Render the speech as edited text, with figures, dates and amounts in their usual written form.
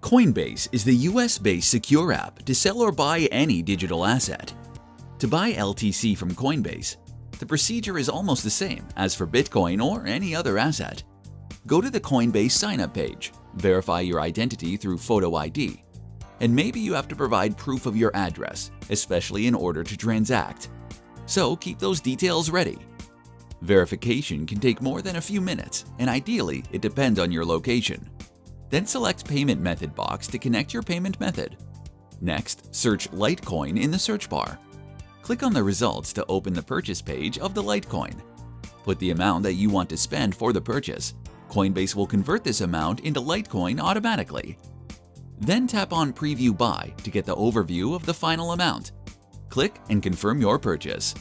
Coinbase is the US-based secure app to sell or buy any digital asset. To buy LTC from Coinbase, the procedure is almost the same as for Bitcoin or any other asset. Go to the Coinbase sign-up page, verify your identity through photo ID, and maybe you have to provide proof of your address, especially in order to transact. So keep those details ready. Verification can take more than a few minutes, and ideally, it depends on your location. Then select Payment Method box to connect your payment method. Next, search Litecoin in the search bar. Click on the results to open the purchase page of the Litecoin. Put the amount that you want to spend for the purchase. Coinbase will convert this amount into Litecoin automatically. Then tap on Preview Buy to get the overview of the final amount. Click and confirm your purchase.